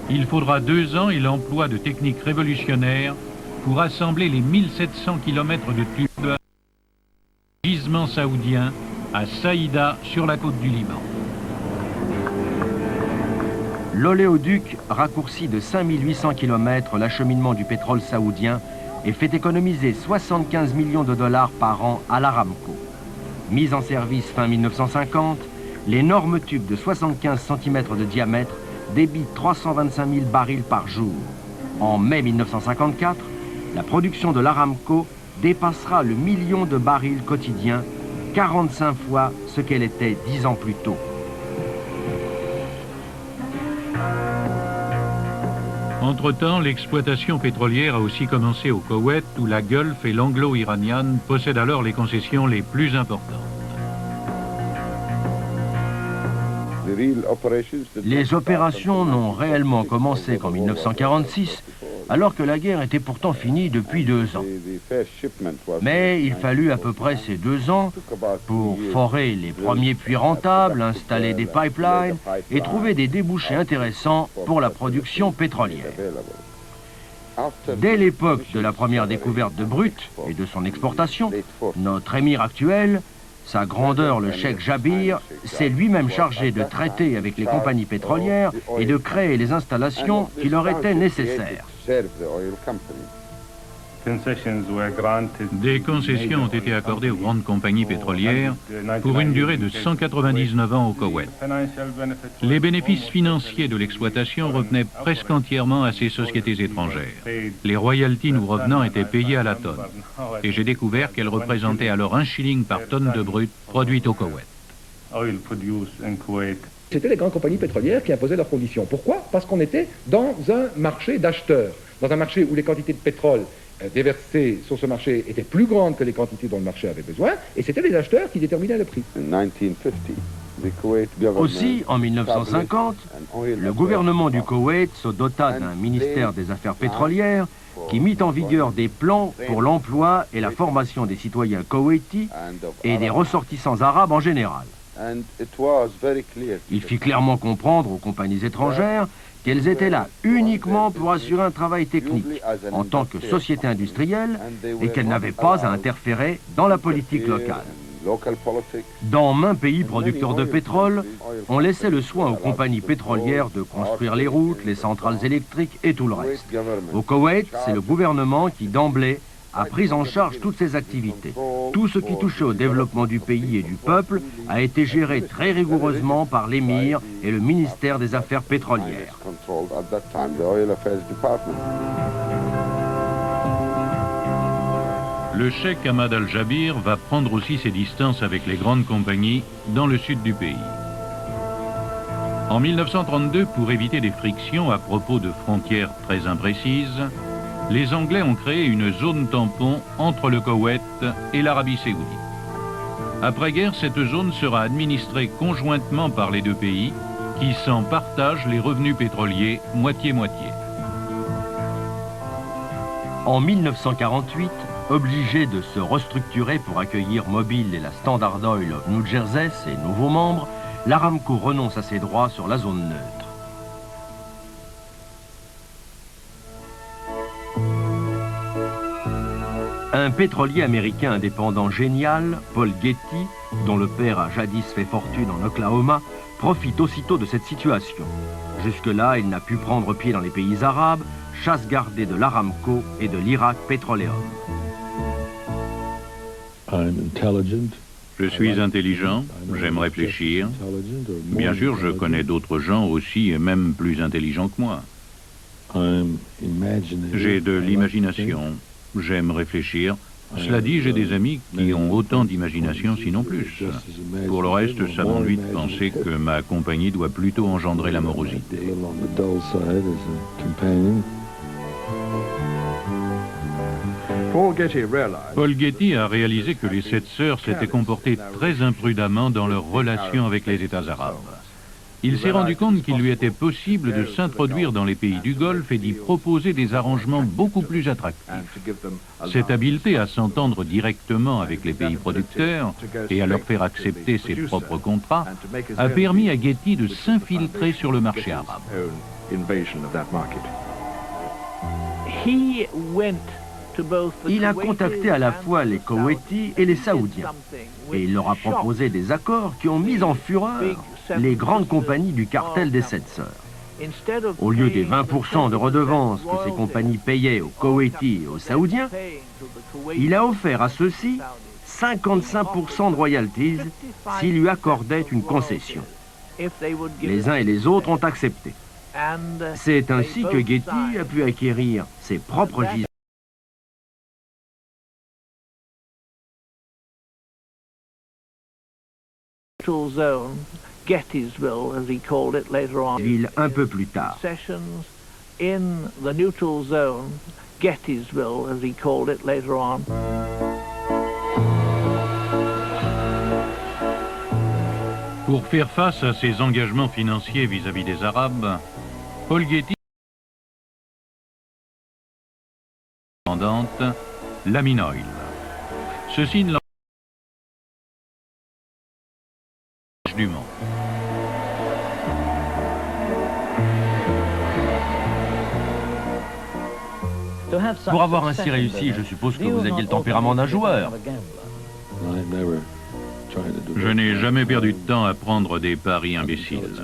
Il faudra 2 ans et l'emploi de techniques révolutionnaires pour assembler les 1700 km de tubes gisement saoudien à Saïda, sur la côte du Liban. L'oléoduc raccourcit de 5800 km l'acheminement du pétrole saoudien et fait économiser 75 millions de dollars par an à l'Aramco. Mise en service fin 1950, l'énorme tube de 75 cm de diamètre débite 325 000 barils par jour. En mai 1954, la production de l'Aramco dépassera le 1 million de barils quotidiens, 45 fois ce qu'elle était 10 ans plus tôt. Entre-temps, l'exploitation pétrolière a aussi commencé au Koweït, où la Gulf et l'anglo-iranienne possèdent alors les concessions les plus importantes. Les opérations n'ont réellement commencé qu'en 1946, alors que la guerre était pourtant finie depuis 2 ans. Mais il fallut à peu près ces 2 ans pour forer les premiers puits rentables, installer des pipelines et trouver des débouchés intéressants pour la production pétrolière. Dès l'époque de la première découverte de brut et de son exportation, notre émir actuel, sa grandeur le cheikh Jabir, s'est lui-même chargé de traiter avec les compagnies pétrolières et de créer les installations qui leur étaient nécessaires. Des concessions ont été accordées aux grandes compagnies pétrolières pour une durée de 199 ans au Koweït. Les bénéfices financiers de l'exploitation revenaient presque entièrement à ces sociétés étrangères. Les royalties nous revenant étaient payées à la tonne. Et j'ai découvert qu'elles représentaient alors 1 shilling par tonne de brut produite au Koweït. C'était les grandes compagnies pétrolières qui imposaient leurs conditions. Pourquoi? Parce qu'on était dans un marché d'acheteurs, dans un marché où les quantités de pétrole déversées sur ce marché étaient plus grandes que les quantités dont le marché avait besoin, et c'était les acheteurs qui déterminaient le prix. Aussi, en 1950, le gouvernement du Koweït se dota d'un ministère des Affaires pétrolières qui mit en vigueur des plans pour l'emploi et la formation des citoyens koweïtis et des ressortissants arabes en général. Il fit clairement comprendre aux compagnies étrangères qu'elles étaient là uniquement pour assurer un travail technique en tant que société industrielle et qu'elles n'avaient pas à interférer dans la politique locale. Dans maints pays producteurs de pétrole, on laissait le soin aux compagnies pétrolières de construire les routes, les centrales électriques et tout le reste. Au Koweït, c'est le gouvernement qui, d'emblée, a pris en charge toutes ces activités. Tout ce qui touchait au développement du pays et du peuple a été géré très rigoureusement par l'émir et le ministère des Affaires pétrolières. Le cheikh Ahmad Al-Jabir va prendre aussi ses distances avec les grandes compagnies dans le sud du pays. En 1932, pour éviter des frictions à propos de frontières très imprécises, les Anglais ont créé une zone tampon entre le Koweït et l'Arabie saoudite. Après-guerre, cette zone sera administrée conjointement par les 2 pays qui s'en partagent les revenus pétroliers moitié-moitié. En 1948, obligé de se restructurer pour accueillir Mobil et la Standard Oil of New Jersey, ses nouveaux membres, l'Aramco renonce à ses droits sur la zone neutre. Un pétrolier américain indépendant génial, Paul Getty, dont le père a jadis fait fortune en Oklahoma, profite aussitôt de cette situation. Jusque-là, il n'a pu prendre pied dans les pays arabes, chasse gardée de l'Aramco et de l'Iraq Petroleum. Je suis intelligent, j'aime réfléchir. Bien sûr, je connais d'autres gens aussi, et même plus intelligents que moi. J'ai de l'imagination, j'aime réfléchir. Cela dit, j'ai des amis qui ont autant d'imagination, sinon plus. Pour le reste, ça m'ennuie de penser que ma compagnie doit plutôt engendrer la morosité. Paul Getty a réalisé que les 7 sœurs s'étaient comportées très imprudemment dans leur relation avec les États arabes. Il s'est rendu compte qu'il lui était possible de s'introduire dans les pays du Golfe et d'y proposer des arrangements beaucoup plus attractifs. Cette habileté à s'entendre directement avec les pays producteurs et à leur faire accepter ses propres contrats a permis à Getty de s'infiltrer sur le marché arabe. Il a contacté à la fois les Koweïtis et les Saoudiens, et il leur a proposé des accords qui ont mis en fureur les grandes compagnies du cartel des 7 sœurs. Au lieu des 20% de redevances que ces compagnies payaient aux Koweïtis et aux Saoudiens, il a offert à ceux-ci 55% de royalties s'ils lui accordaient une concession. Les uns et les autres ont accepté. C'est ainsi que Getty a pu acquérir ses propres gisements. Gettysville, as he called it later on. Ville un peu plus tard. Sessions in the neutral zone, Gettysville, as he called it later on. Pour faire face à ses engagements financiers vis-à-vis des Arabes, Paul Getty indépendante, Lamin Oil. Ceci ne du monde. Pour avoir ainsi réussi, je suppose que vous aviez le tempérament d'un joueur. Je n'ai jamais perdu de temps à prendre des paris imbéciles.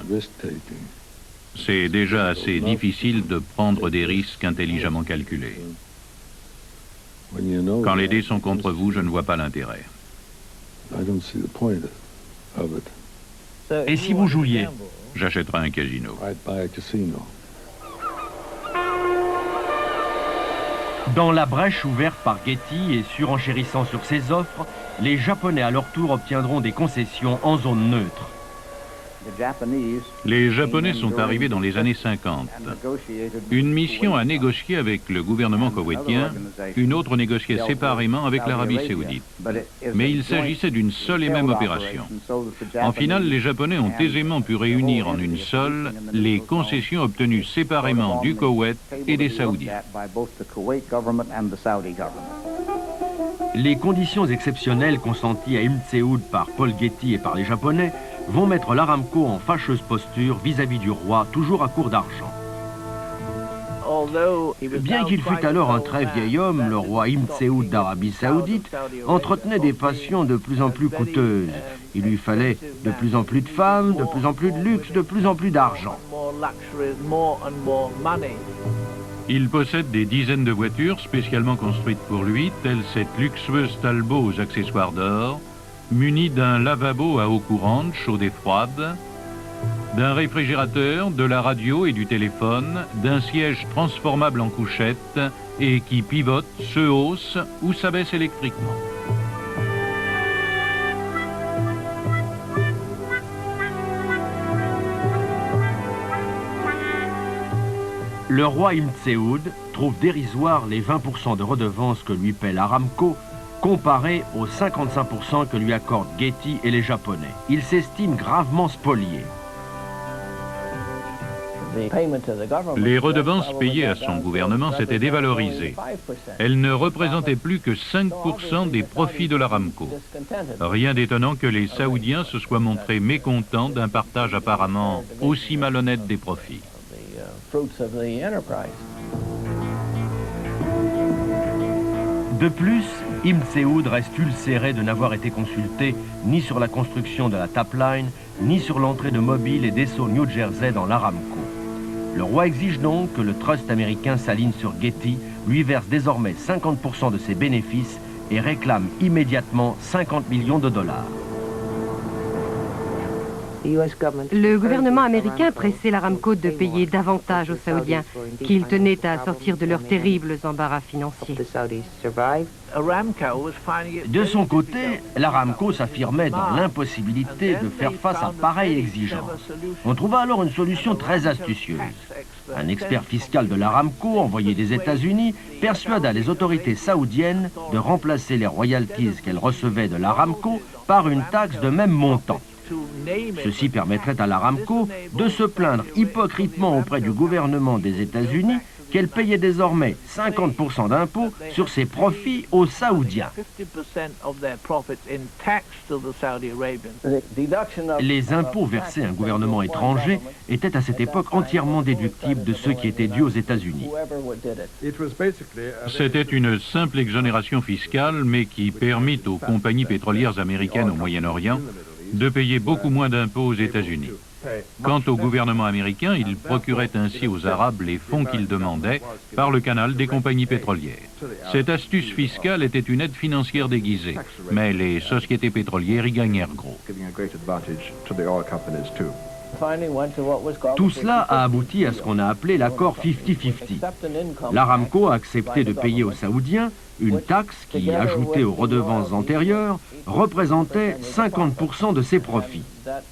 C'est déjà assez difficile de prendre des risques intelligemment calculés. Quand les dés sont contre vous, je ne vois pas l'intérêt. Et si vous jouiez? J'achèterai un casino. Dans la brèche ouverte par Getty et surenchérissant sur ses offres, les Japonais à leur tour obtiendront des concessions en zone neutre. Les Japonais sont arrivés dans les années 50. Une mission a négocié avec le gouvernement koweïtien, une autre négociait séparément avec l'Arabie saoudite. Mais il s'agissait d'une seule et même opération. En finale, les Japonais ont aisément pu réunir en une seule les concessions obtenues séparément du Koweït et des Saoudiens. Les conditions exceptionnelles consenties à Ibn Saoud par Paul Getty et par les Japonais vont mettre l'Aramco en fâcheuse posture vis-à-vis du roi, toujours à court d'argent. Bien qu'il fût alors un très vieil homme, le roi Ibn Saoud d'Arabie Saoudite entretenait des passions de plus en plus coûteuses. Il lui fallait de plus en plus de femmes, de plus en plus de luxe, de plus en plus d'argent. Il possède des dizaines de voitures spécialement construites pour lui, telle cette luxueuse Talbot aux accessoires d'or, munie d'un lavabo à eau courante, chaude et froide, d'un réfrigérateur, de la radio et du téléphone, d'un siège transformable en couchette et qui pivote, se hausse ou s'abaisse électriquement. Le roi Ibn Saoud trouve dérisoire les 20% de redevances que lui paie l'Aramco, comparé aux 55% que lui accordent Getty et les Japonais. Il s'estime gravement spolié. Les redevances payées à son gouvernement s'étaient dévalorisées. Elles ne représentaient plus que 5% des profits de l'Aramco. Rien d'étonnant que les Saoudiens se soient montrés mécontents d'un partage apparemment aussi malhonnête des profits. De plus, Ibn Saoud reste ulcéré de n'avoir été consulté ni sur la construction de la Tapline, ni sur l'entrée de Mobile et d'Esso New Jersey dans l'Aramco. Le roi exige donc que le trust américain s'aligne sur Getty, lui verse désormais 50% de ses bénéfices et réclame immédiatement 50 millions de dollars. Le gouvernement américain pressait l'Aramco de payer davantage aux Saoudiens, qu'ils tenaient à sortir de leurs terribles embarras financiers. De son côté, l'Aramco s'affirmait dans l'impossibilité de faire face à pareille exigence. On trouva alors une solution très astucieuse. Un expert fiscal de l'Aramco, envoyé des États-Unis, persuada les autorités saoudiennes de remplacer les royalties qu'elles recevaient de l'Aramco par une taxe de même montant. Ceci permettrait à l'Aramco de se plaindre hypocritement auprès du gouvernement des États-Unis qu'elle payait désormais 50% d'impôts sur ses profits aux Saoudiens. Les impôts versés à un gouvernement étranger étaient à cette époque entièrement déductibles de ceux qui étaient dus aux États-Unis. C'était une simple exonération fiscale, mais qui permit aux compagnies pétrolières américaines au Moyen-Orient de payer beaucoup moins d'impôts aux États-Unis. Quant au gouvernement américain, il procurait ainsi aux Arabes les fonds qu'ils demandaient par le canal des compagnies pétrolières. Cette astuce fiscale était une aide financière déguisée, mais les sociétés pétrolières y gagnèrent gros. Tout cela a abouti à ce qu'on a appelé l'accord 50-50. L'Aramco a accepté de payer aux Saoudiens une taxe qui, ajoutée aux redevances antérieures, représentait 50% de ses profits.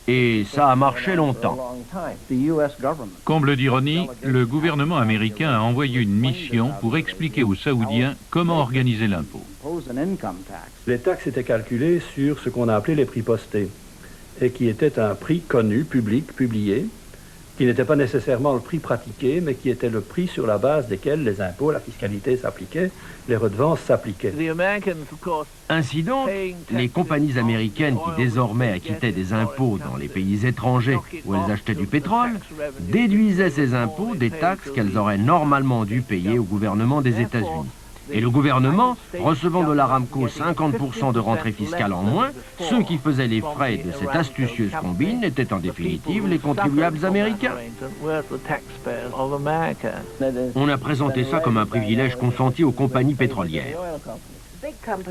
Et ça a marché longtemps. Comble d'ironie, le gouvernement américain a envoyé une mission pour expliquer aux Saoudiens comment organiser l'impôt. Les taxes étaient calculées sur ce qu'on a appelé les prix postés, et qui était un prix connu, public, publié, qui n'était pas nécessairement le prix pratiqué, mais qui était le prix sur la base desquels les impôts, la fiscalité s'appliquaient, les redevances s'appliquaient. Ainsi donc, les compagnies américaines qui désormais acquittaient des impôts dans les pays étrangers où elles achetaient du pétrole, déduisaient ces impôts des taxes qu'elles auraient normalement dû payer au gouvernement des États-Unis. Et le gouvernement, recevant de l'Aramco 50% de rentrée fiscale en moins, ceux qui faisaient les frais de cette astucieuse combine étaient en définitive les contribuables américains. On a présenté ça comme un privilège consenti aux compagnies pétrolières.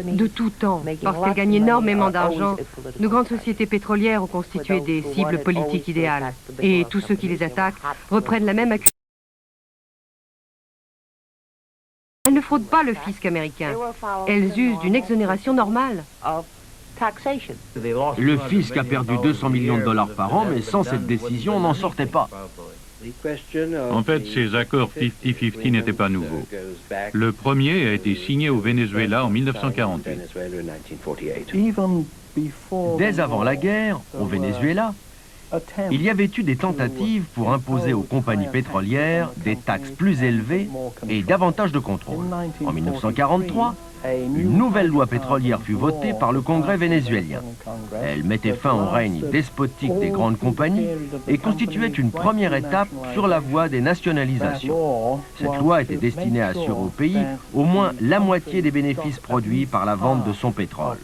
De tout temps, parce qu'elles gagnent énormément d'argent, nos grandes sociétés pétrolières ont constitué des cibles politiques idéales. Et tous ceux qui les attaquent reprennent la même accusation. Elles ne fraudent pas le fisc américain. Elles usent d'une exonération normale. Le fisc a perdu 200 millions de dollars par an, mais sans cette décision, on n'en sortait pas. En fait, ces accords 50-50 n'étaient pas nouveaux. Le premier a été signé au Venezuela en 1948. Dès avant la guerre, au Venezuela, il y avait eu des tentatives pour imposer aux compagnies pétrolières des taxes plus élevées et davantage de contrôle. En 1943, une nouvelle loi pétrolière fut votée par le Congrès vénézuélien. Elle mettait fin au règne despotique des grandes compagnies et constituait une première étape sur la voie des nationalisations. Cette loi était destinée à assurer au pays au moins la moitié des bénéfices produits par la vente de son pétrole.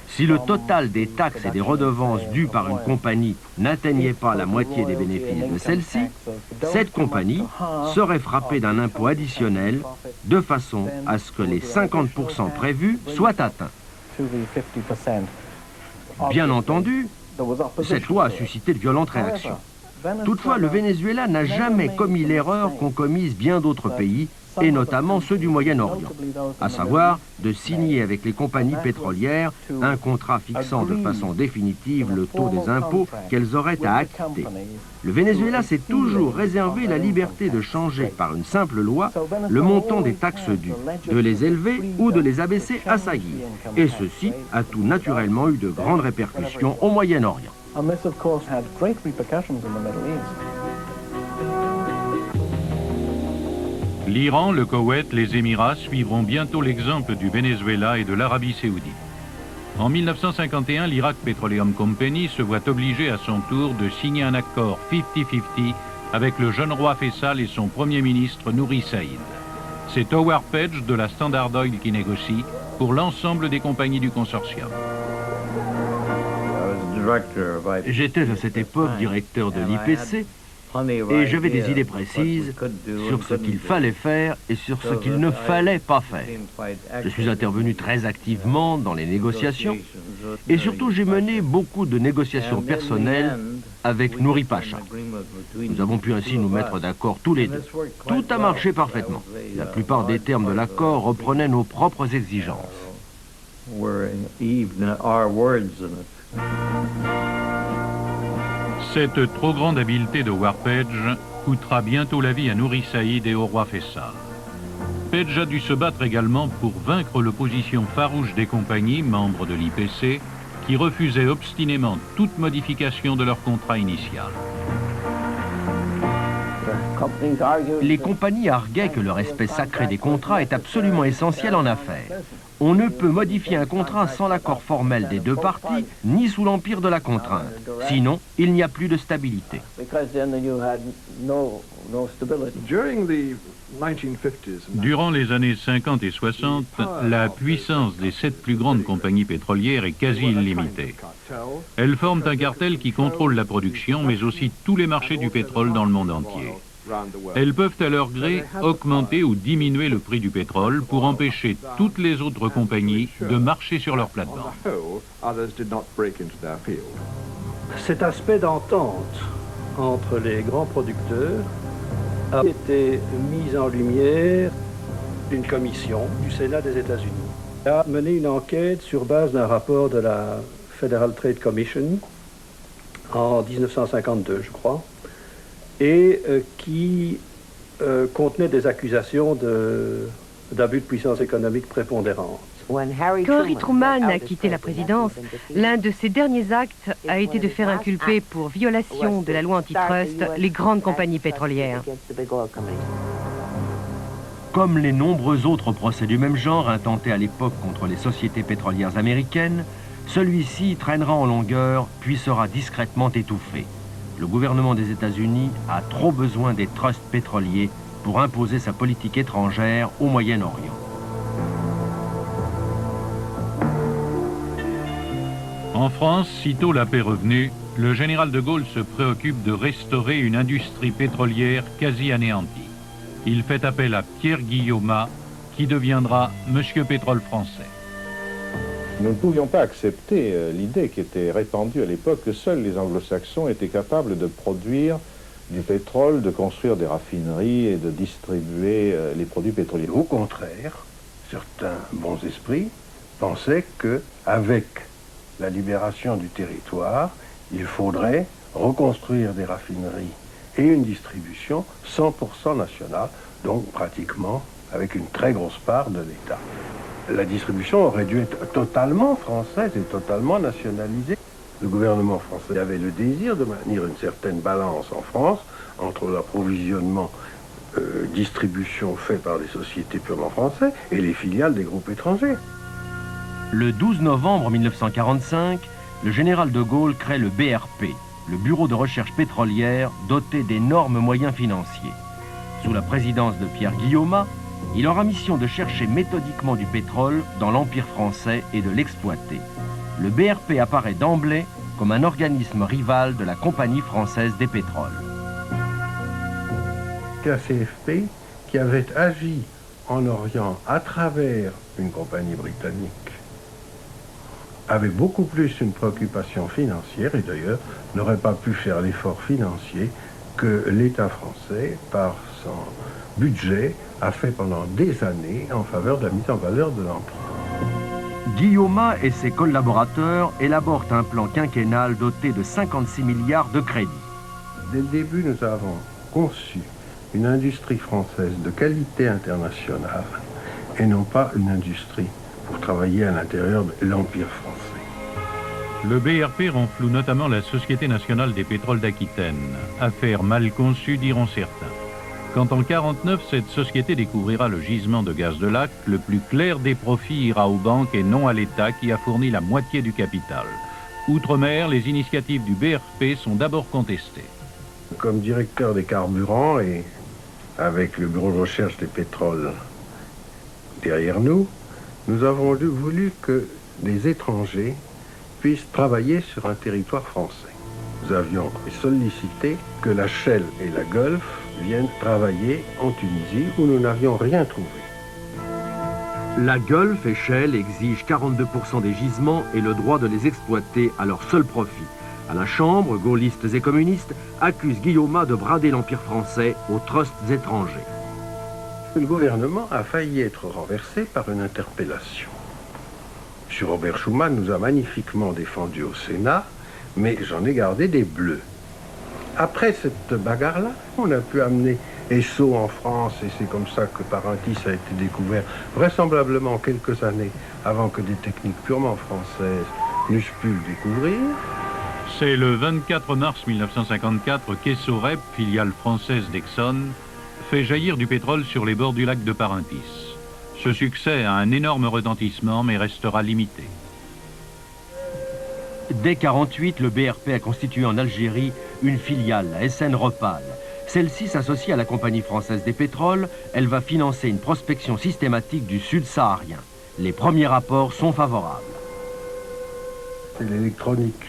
Si le total des taxes et des redevances dues par une compagnie n'atteignait pas la moitié des bénéfices de celle-ci, cette compagnie serait frappée d'un impôt additionnel de façon à ce que les 50% prévus soient atteints. Bien entendu, cette loi a suscité de violentes réactions. Toutefois, le Venezuela n'a jamais commis l'erreur qu'ont commise bien d'autres pays, et notamment ceux du Moyen-Orient, à savoir de signer avec les compagnies pétrolières un contrat fixant de façon définitive le taux des impôts qu'elles auraient à acquitter. Le Venezuela s'est toujours réservé la liberté de changer par une simple loi le montant des taxes dues, de les élever ou de les abaisser à sa guise. Et ceci a tout naturellement eu de grandes répercussions au Moyen-Orient. L'Iran, le Koweït, les Émirats suivront bientôt l'exemple du Venezuela et de l'Arabie saoudite. En 1951, l'Iraq Petroleum Company se voit obligé à son tour de signer un accord 50-50 avec le jeune roi Faisal et son premier ministre Nouri Saïd. C'est Howard Page de la Standard Oil qui négocie pour l'ensemble des compagnies du consortium. J'étais à cette époque directeur de l'IPC et j'avais des idées précises sur ce qu'il fallait faire et sur ce qu'il ne fallait pas faire. Je suis intervenu très activement dans les négociations et surtout j'ai mené beaucoup de négociations personnelles avec Nouri Pacha. Nous avons pu ainsi nous mettre d'accord tous les deux. Tout a marché parfaitement. La plupart des termes de l'accord reprenaient nos propres exigences. Cette trop grande habileté de Howard Page coûtera bientôt la vie à Nouri Saïd et au roi Faisal. Page a dû se battre également pour vaincre l'opposition farouche des compagnies, membres de l'IPC, qui refusaient obstinément toute modification de leur contrat initial. Les compagnies arguaient que le respect sacré des contrats est absolument essentiel en affaires. On ne peut modifier un contrat sans l'accord formel des deux parties, ni sous l'empire de la contrainte. Sinon, il n'y a plus de stabilité. Durant les années 50 et 60, la puissance des 7 plus grandes compagnies pétrolières est quasi illimitée. Elles forment un cartel qui contrôle la production, mais aussi tous les marchés du pétrole dans le monde entier. Elles peuvent à leur gré augmenter ou diminuer le prix du pétrole pour empêcher toutes les autres compagnies de marcher sur leur plate-bande. Cet aspect d'entente entre les grands producteurs a été mis en lumière d'une commission du Sénat des États-Unis. Elle a mené une enquête sur base d'un rapport de la Federal Trade Commission en 1952, je crois, et qui contenait des accusations d'abus de puissance économique prépondérante. Quand Harry Truman a quitté la présidence, l'un de ses derniers actes a été de faire inculper pour violation de la loi antitrust les grandes compagnies pétrolières. Comme les nombreux autres procès du même genre intentés à l'époque contre les sociétés pétrolières américaines, celui-ci traînera en longueur puis sera discrètement étouffé. Le gouvernement des États-Unis a trop besoin des trusts pétroliers pour imposer sa politique étrangère au Moyen-Orient. En France, sitôt la paix revenue, le général de Gaulle se préoccupe de restaurer une industrie pétrolière quasi anéantie. Il fait appel à Pierre Guillaumat, qui deviendra Monsieur Pétrole français. Nous ne pouvions pas accepter l'idée qui était répandue à l'époque que seuls les anglo-saxons étaient capables de produire du pétrole, de construire des raffineries et de distribuer les produits pétroliers. Au contraire, certains bons esprits pensaient qu'avec la libération du territoire, il faudrait reconstruire des raffineries et une distribution 100% nationale, donc pratiquement avec une très grosse part de l'État. La distribution aurait dû être totalement française et totalement nationalisée. Le gouvernement français avait le désir de maintenir une certaine balance en France entre l'approvisionnement distribution fait par les sociétés purement françaises et les filiales des groupes étrangers. Le 12 novembre 1945, le général de Gaulle crée le BRP, le Bureau de recherche pétrolière doté d'énormes moyens financiers. Sous la présidence de Pierre Guillaumat, il aura mission de chercher méthodiquement du pétrole dans l'Empire français et de l'exploiter. Le BRP apparaît d'emblée comme un organisme rival de la Compagnie française des pétroles. La CFP, qui avait agi en Orient à travers une compagnie britannique, avait beaucoup plus une préoccupation financière et d'ailleurs n'aurait pas pu faire l'effort financier que l'État français, par son budget, a fait pendant des années en faveur de la mise en valeur de l'Empire. Guillaumat et ses collaborateurs élaborent un plan quinquennal doté de 56 milliards de crédits. Dès le début, nous avons conçu une industrie française de qualité internationale et non pas une industrie pour travailler à l'intérieur de l'Empire français. Le BRP renfloue notamment la Société nationale des pétroles d'Aquitaine, affaire mal conçue diront certains. Quand en 1949, cette société découvrira le gisement de gaz de Lac, le plus clair des profits ira aux banques et non à l'État qui a fourni la moitié du capital. Outre-mer, les initiatives du BRP sont d'abord contestées. Comme directeur des carburants et avec le Bureau de recherche des pétroles derrière nous, nous avons voulu que les étrangers puissent travailler sur un territoire français. Nous avions sollicité que la Shell et la Gulf viennent travailler en Tunisie où nous n'avions rien trouvé. La Gulf et Shell exigent 42% des gisements et le droit de les exploiter à leur seul profit. À la Chambre, gaullistes et communistes accusent Guillaumat de brader l'Empire français aux trusts étrangers. Le gouvernement a failli être renversé par une interpellation. M. Robert Schuman nous a magnifiquement défendus au Sénat, mais j'en ai gardé des bleus. Après cette bagarre-là, on a pu amener Esso en France, et c'est comme ça que Parentis a été découvert, vraisemblablement quelques années avant que des techniques purement françaises n'eussent pu le découvrir. C'est le 24 mars 1954 qu'Esso Rep, filiale française d'Exxon, fait jaillir du pétrole sur les bords du lac de Parentis. Ce succès a un énorme retentissement, mais restera limité. Dès 1948, le BRP a constitué en Algérie une filiale, la SN Repal. Celle-ci s'associe à la Compagnie française des pétroles. Elle va financer une prospection systématique du sud saharien. Les premiers rapports sont favorables. C'est l'électronique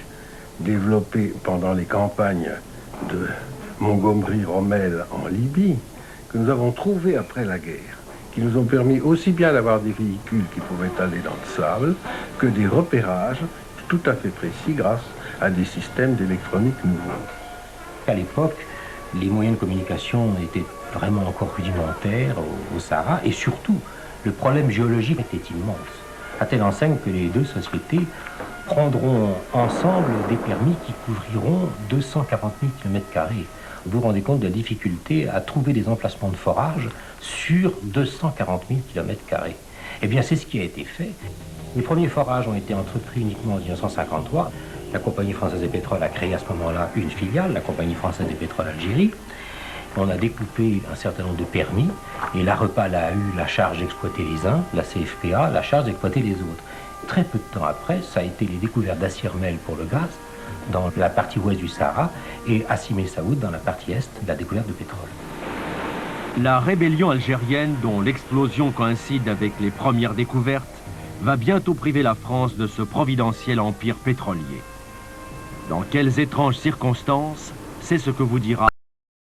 développée pendant les campagnes de Montgomery-Rommel en Libye que nous avons trouvé après la guerre, qui nous ont permis aussi bien d'avoir des véhicules qui pouvaient aller dans le sable que des repérages tout à fait précis grâce à des systèmes d'électronique nouveaux. À l'époque, les moyens de communication étaient vraiment encore rudimentaires au Sahara, et surtout, le problème géologique était immense, à telle enseigne que les deux sociétés prendront ensemble des permis qui couvriront 240 000 km². Vous vous rendez compte de la difficulté à trouver des emplacements de forage sur 240 000 km². Eh bien, c'est ce qui a été fait. Les premiers forages ont été entrepris uniquement en 1953. La Compagnie française des pétroles a créé à ce moment-là une filiale, la Compagnie française des pétroles Algérie. On a découpé un certain nombre de permis et la Repal a eu la charge d'exploiter les uns, la CFPA la charge d'exploiter les autres. Très peu de temps après, ça a été les découvertes d'Assirmel pour le gaz dans la partie ouest du Sahara et Assimé Saoud dans la partie est de la découverte de pétrole. La rébellion algérienne, dont l'explosion coïncide avec les premières découvertes, va bientôt priver la France de ce providentiel empire pétrolier. Dans quelles étranges circonstances, c'est ce que vous dira